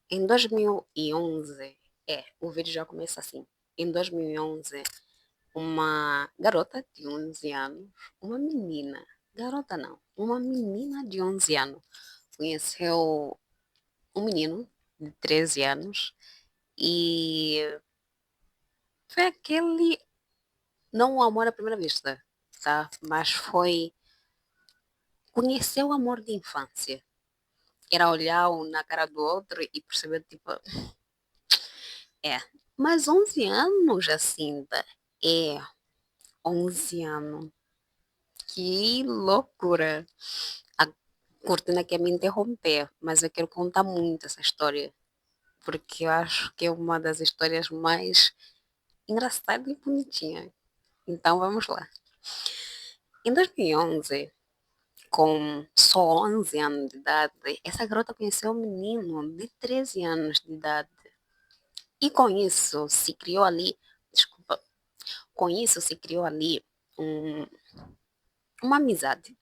Em 2011, o vídeo já começa assim. Em 2011, uma garota de 11 anos, uma menina, garota não, uma menina de 11 anos, conheceu um menino de 13 anos e foi aquele, não o amor à primeira vista, tá? Mas foi conhecer o amor de infância. Era olhar um na cara do outro e perceber, tipo, é. Mas 11 anos, Jacinta, é 11 anos. Que loucura. A Cortina quer me interromper, mas eu quero contar muito essa história, porque eu acho que é uma das histórias mais engraçadas e bonitinhas. Então vamos lá. Em 2011, com só 11 anos de idade, essa garota conheceu um menino de 13 anos de idade. E com isso se criou ali, desculpa, com isso se criou ali um- uma amizade.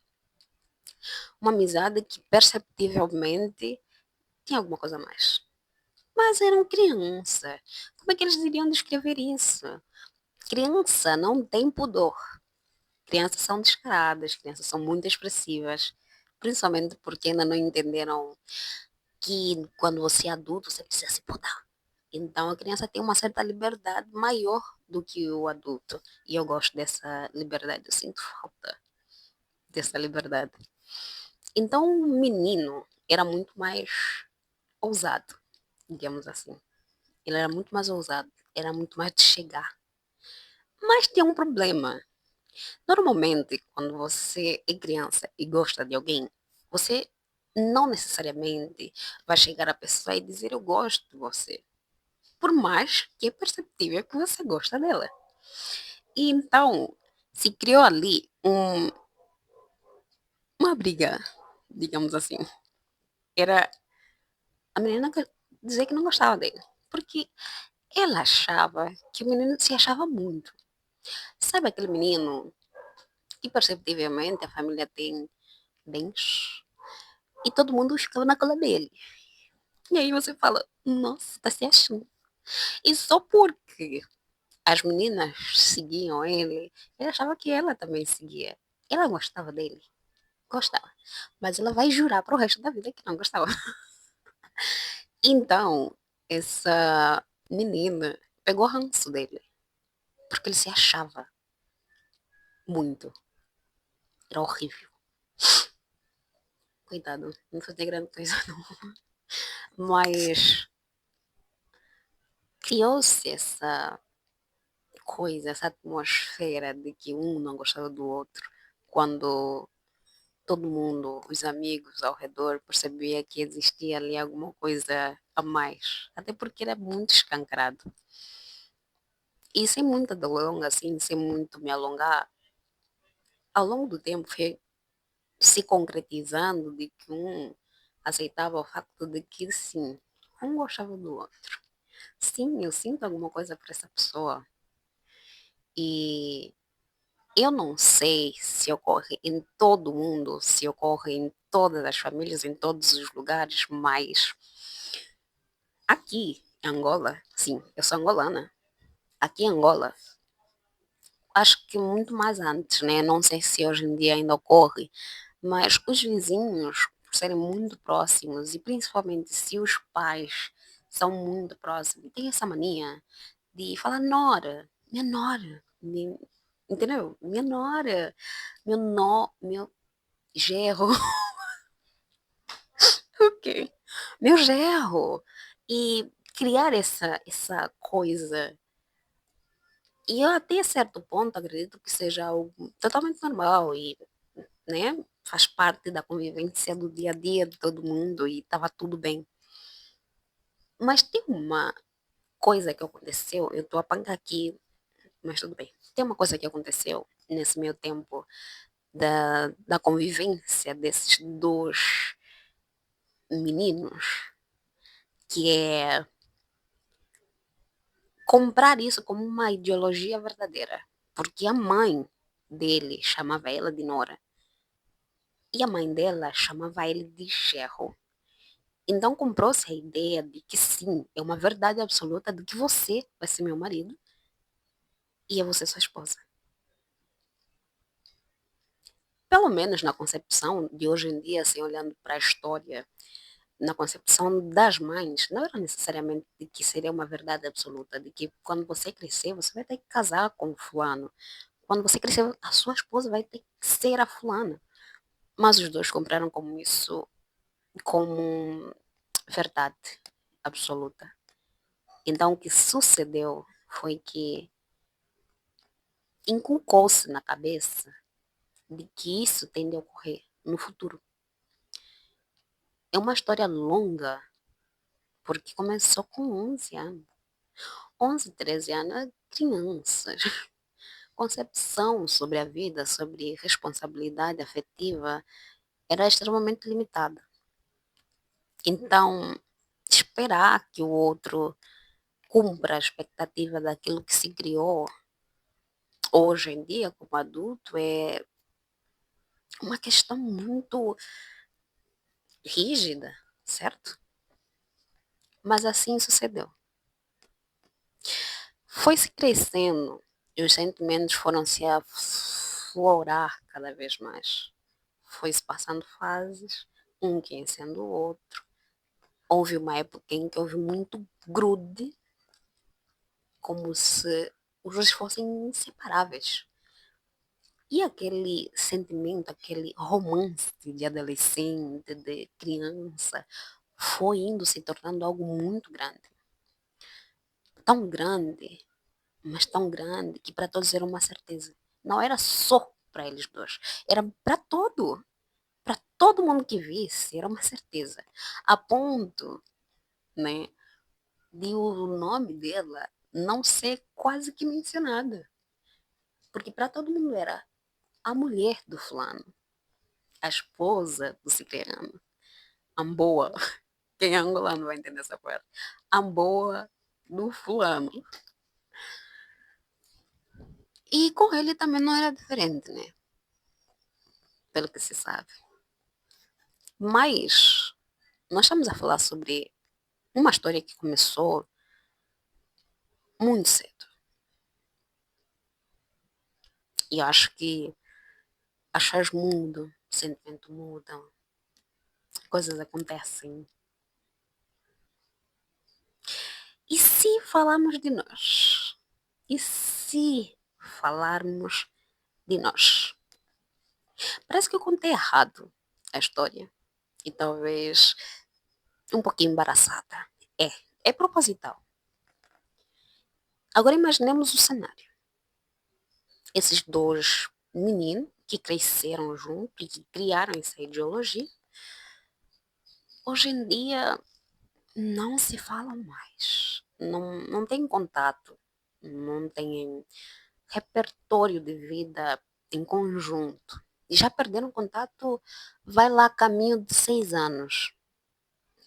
Uma amizade que perceptivelmente tinha alguma coisa a mais. Mas eram criança. Como é que eles iriam descrever isso? Criança não tem pudor. Crianças são descaradas, crianças são muito expressivas, principalmente porque ainda não entenderam que quando você é adulto você precisa se podar. Então a criança tem uma certa liberdade maior do que o adulto. E eu gosto dessa liberdade, eu sinto falta dessa liberdade. Então o menino era muito mais ousado, digamos assim. Ele era muito mais ousado, era muito mais de chegar. Mas tem um problema. Normalmente, quando você é criança e gosta de alguém, você não necessariamente vai chegar à pessoa e dizer eu gosto de você. Por mais que é perceptível que você gosta dela. E então, se criou ali uma briga, digamos assim. Era a menina dizer que não gostava dele. Porque ela achava que o menino se achava muito. Sabe aquele menino que perceptivelmente a família tem bens e todo mundo ficava na cola dele. E aí você fala, nossa, tá se achando. E só porque as meninas seguiam ele, ele achava que ela também seguia. Ela gostava dele, gostava. Mas ela vai jurar pro resto da vida que não gostava. Então, essa menina pegou ranço dele, porque ele se achava muito. Era horrível. Coitado, não fazia grande coisa não. Mas criou-se essa coisa, essa atmosfera de que um não gostava do outro, quando todo mundo, os amigos ao redor, percebia que existia ali alguma coisa a mais, até porque era muito escancarado. E sem muita delonga, assim, sem muito me alongar, ao longo do tempo foi se concretizando de que um aceitava o facto de que sim, um gostava do outro. Sim, eu sinto alguma coisa por essa pessoa. E eu não sei se ocorre em todo mundo, se ocorre em todas as famílias, em todos os lugares, mas aqui em Angola, sim, eu sou angolana. Aqui em Angola, acho que muito mais antes, né? Não sei se hoje em dia ainda ocorre, mas os vizinhos, por serem muito próximos, e principalmente se os pais são muito próximos, têm essa mania de falar nora, minha nora, entendeu? Minha nora, meu gerro, ok, meu gerro. E criar essa coisa. E eu até certo ponto acredito que seja algo totalmente normal e, né, faz parte da convivência do dia a dia de todo mundo e estava tudo bem. Mas tem uma coisa que aconteceu, eu estou a pancar aqui, mas tudo bem. Tem uma coisa que aconteceu nesse meu tempo da convivência desses dois meninos, que é comprar isso como uma ideologia verdadeira. Porque a mãe dele chamava ela de Nora e a mãe dela chamava ele de Gerro. Então comprou-se a ideia de que sim, é uma verdade absoluta de que você vai ser meu marido e eu vou ser sua esposa. Pelo menos na concepção de hoje em dia, assim, olhando para a história, na concepção das mães, não era necessariamente de que seria uma verdade absoluta, de que quando você crescer, você vai ter que casar com o fulano. Quando você crescer, a sua esposa vai ter que ser a fulana. Mas os dois compraram como isso, como verdade absoluta. Então, o que sucedeu foi que inculcou-se na cabeça de que isso tende a ocorrer no futuro. É uma história longa, porque começou com 11 anos. 11, 13 anos, crianças. Concepção sobre a vida, sobre responsabilidade afetiva, era extremamente limitada. Então, esperar que o outro cumpra a expectativa daquilo que se criou hoje em dia, como adulto, é uma questão muito rígida, certo? Mas assim sucedeu. Foi-se crescendo e os sentimentos foram se aflorar cada vez mais. Foi-se passando fases, um conhecendo o outro. Houve uma época em que houve muito grude, como se os dois fossem inseparáveis. E aquele sentimento, aquele romance de adolescente, de criança, foi indo se tornando algo muito grande. Tão grande, mas tão grande, que para todos era uma certeza. Não era só para eles dois, era para todo mundo que visse, era uma certeza. A ponto, né, de o nome dela não ser quase que mencionada. Porque para todo mundo era a mulher do fulano, a esposa do ciclano, Amboa. Quem é angolano vai entender essa parte. Amboa do fulano. E com ele também não era diferente, né? Pelo que se sabe. Mas nós estamos a falar sobre uma história que começou muito cedo. E eu acho que as coisas mudam, o sentimento mudam, coisas acontecem. E se falarmos de nós? E se falarmos de nós? Parece que eu contei errado a história. E talvez um pouquinho embaraçada. É, é proposital. Agora imaginemos o cenário. Esses dois meninos que cresceram junto e que criaram essa ideologia, hoje em dia não se falam mais. Não tem contato, não tem repertório de vida em conjunto. E já perderam contato, vai lá caminho de 6 anos.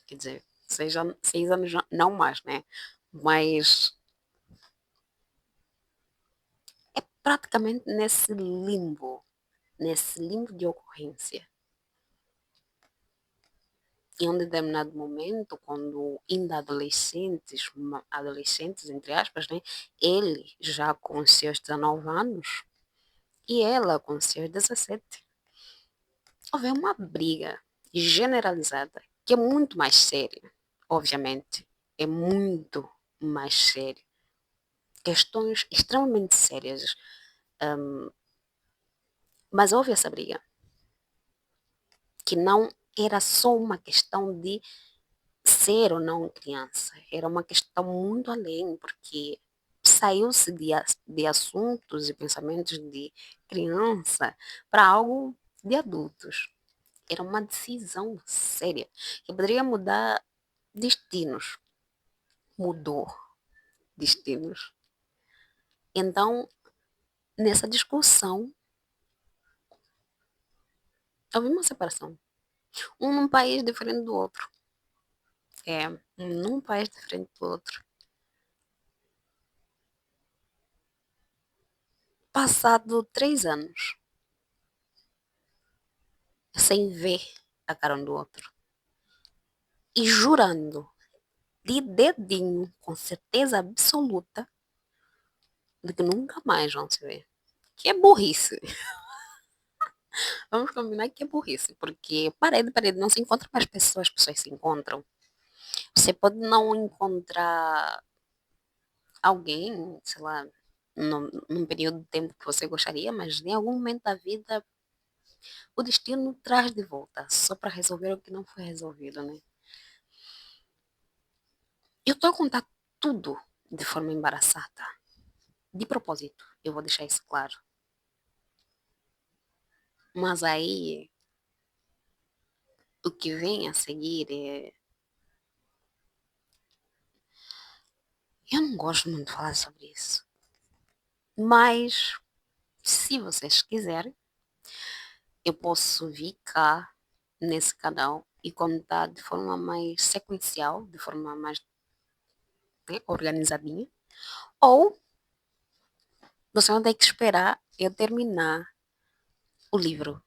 Quer dizer, 6 anos não mais, né? Mas é praticamente nesse limbo de ocorrência. Em um determinado momento, quando ainda adolescentes, adolescentes entre aspas, né? Ele já com os seus 19 anos e ela com os seus 17, houve uma briga generalizada, que é muito mais séria, obviamente, é muito mais sério. Questões extremamente sérias. hum, mas houve essa briga, que não era só uma questão de ser ou não criança, era uma questão muito além, porque saiu-se de assuntos e pensamentos de criança para algo de adultos. Era uma decisão séria que poderia mudar destinos. Mudou destinos. Então, nessa discussão, houve uma separação. Um num país diferente do outro. É, um num país diferente do outro. Passado 3 anos, sem ver a cara um do outro. e jurando de dedinho, com certeza absoluta, de que nunca mais vão se ver. Que é burrice. Vamos combinar que é burrice, porque parede não se encontra mais pessoas, as pessoas se encontram. Você pode não encontrar alguém, sei lá, num período de tempo que você gostaria, mas em algum momento da vida o destino traz de volta, só para resolver o que não foi resolvido, né? Eu estou a contar tudo de forma embaraçada, de propósito, eu vou deixar isso claro. Mas aí, o que vem a seguir é. Eu não gosto muito de falar sobre isso. Mas, se vocês quiserem, eu posso vir cá nesse canal e contar de forma mais sequencial, de forma mais, né, organizadinha. Ou você vai ter que esperar eu terminar o livro.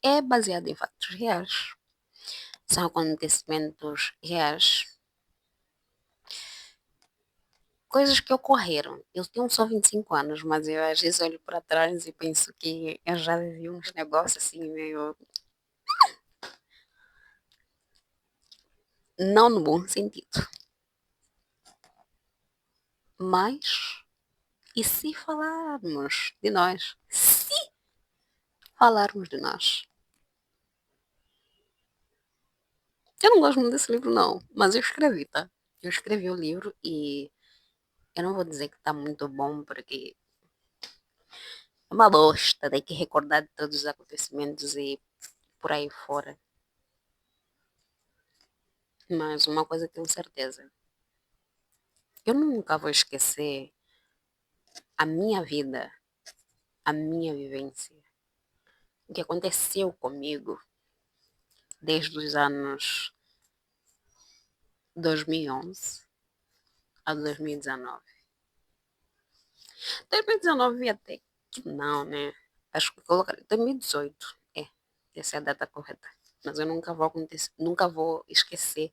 É baseado em fatos reais. São acontecimentos reais. Coisas que ocorreram. Eu tenho só 25 anos, mas eu às vezes olho para trás e penso que eu já vivi uns negócios assim meio. Não no bom sentido. Mas, e se falarmos de nós? Se falarmos de nós. Eu não gosto muito desse livro, não, mas eu escrevi, tá? Eu escrevi o livro e eu não vou dizer que tá muito bom, porque é uma bosta, tem que recordar de todos os acontecimentos e por aí fora. Mas uma coisa eu tenho certeza, eu nunca vou esquecer a minha vida, a minha vivência, o que aconteceu comigo desde os anos 2011 a 2019. 2019 até que não, né? Acho que colocar 2018. Essa é a data correta. Mas eu nunca vou esquecer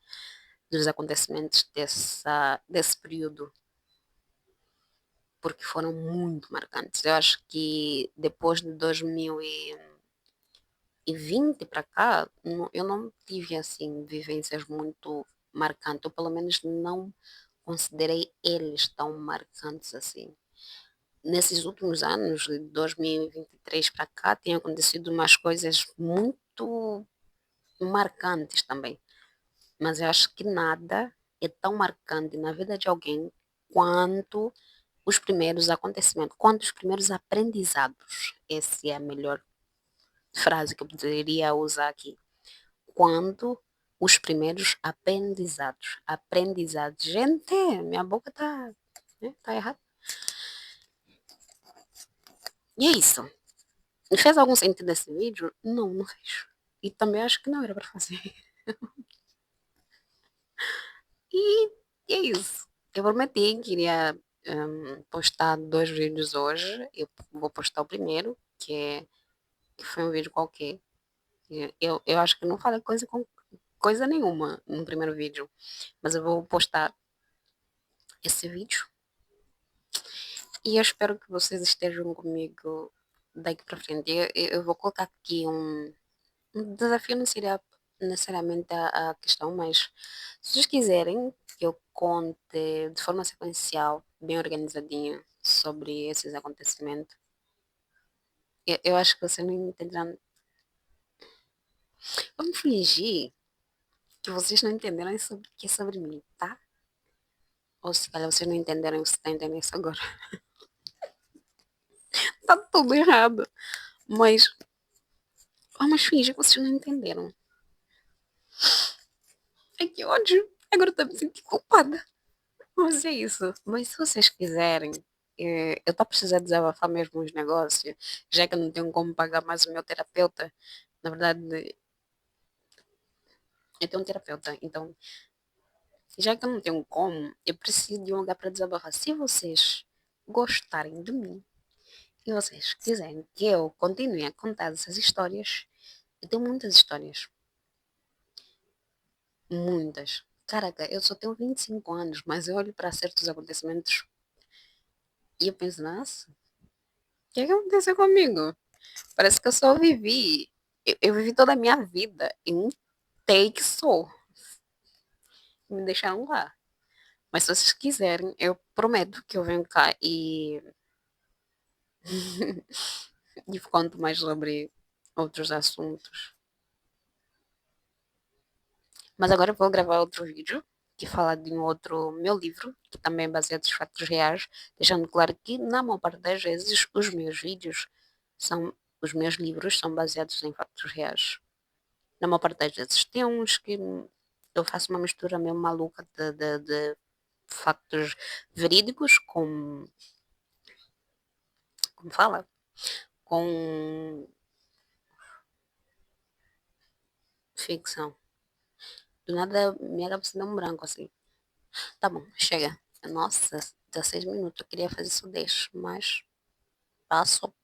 dos acontecimentos desse período, porque foram muito marcantes. Eu acho que depois de 2020 para cá, eu não tive assim vivências muito marcantes, ou pelo menos não considerei eles tão marcantes assim. Nesses últimos anos, de 2023 para cá, tem acontecido umas coisas muito marcantes também. Mas eu acho que nada é tão marcante na vida de alguém quanto os primeiros acontecimentos, quanto os primeiros aprendizados. Essa é a melhor frase que eu poderia usar aqui. Quando os primeiros aprendizados. Aprendizados. Gente, minha boca tá, né, tá errada. E é isso. Fez algum sentido esse vídeo? Não, não fez. E também acho que não era para fazer. E, é isso. Eu prometi que iria postar dois vídeos hoje. Eu vou postar o primeiro, que foi um vídeo qualquer. Eu acho que não falei coisa nenhuma no primeiro vídeo. Mas eu vou postar esse vídeo. E eu espero que vocês estejam comigo daqui para frente. Eu vou colocar aqui um desafio não seria necessariamente a questão, mas se vocês quiserem que eu conte de forma sequencial, bem organizadinha, sobre esses acontecimentos, eu acho que vocês não entenderão. Vamos fingir que vocês não entenderam sobre o que é sobre mim, tá? Ou se calhar vocês não entenderam, você está entendendo isso agora. Tá tudo errado. Mas vamos fingir que vocês não entenderam. Ai, que ódio. Agora eu tô me sentindo culpada. Mas é isso. Mas se vocês quiserem, eu tô precisando desabafar mesmo uns negócios, já que eu não tenho como pagar mais o meu terapeuta. Na verdade, eu tenho um terapeuta, então, já que eu não tenho como, eu preciso de um lugar para desabafar. Se vocês gostarem de mim e vocês quiserem que eu continue a contar essas histórias, eu tenho muitas histórias. Muitas. Caraca, eu só tenho 25 anos, mas eu olho para certos acontecimentos e eu penso, nossa, o que é que aconteceu comigo? Parece que eu só vivi. Eu vivi toda a minha vida em um take só. Me deixaram lá. Mas se vocês quiserem, eu prometo que eu venho cá e conto mais sobre outros assuntos. Mas agora eu vou gravar outro vídeo que fala de um outro meu livro, que também é baseado em fatos reais, deixando claro que, na maior parte das vezes, os meus vídeos são, os meus livros são baseados em fatos reais. Na maior parte das vezes. Tem uns que eu faço uma mistura meio maluca de factos verídicos com, como fala? Com ficção. Do nada me acaba sendo um branco assim. Tá bom, chega. Nossa, 16 minutos. Eu queria fazer isso 10, mas passo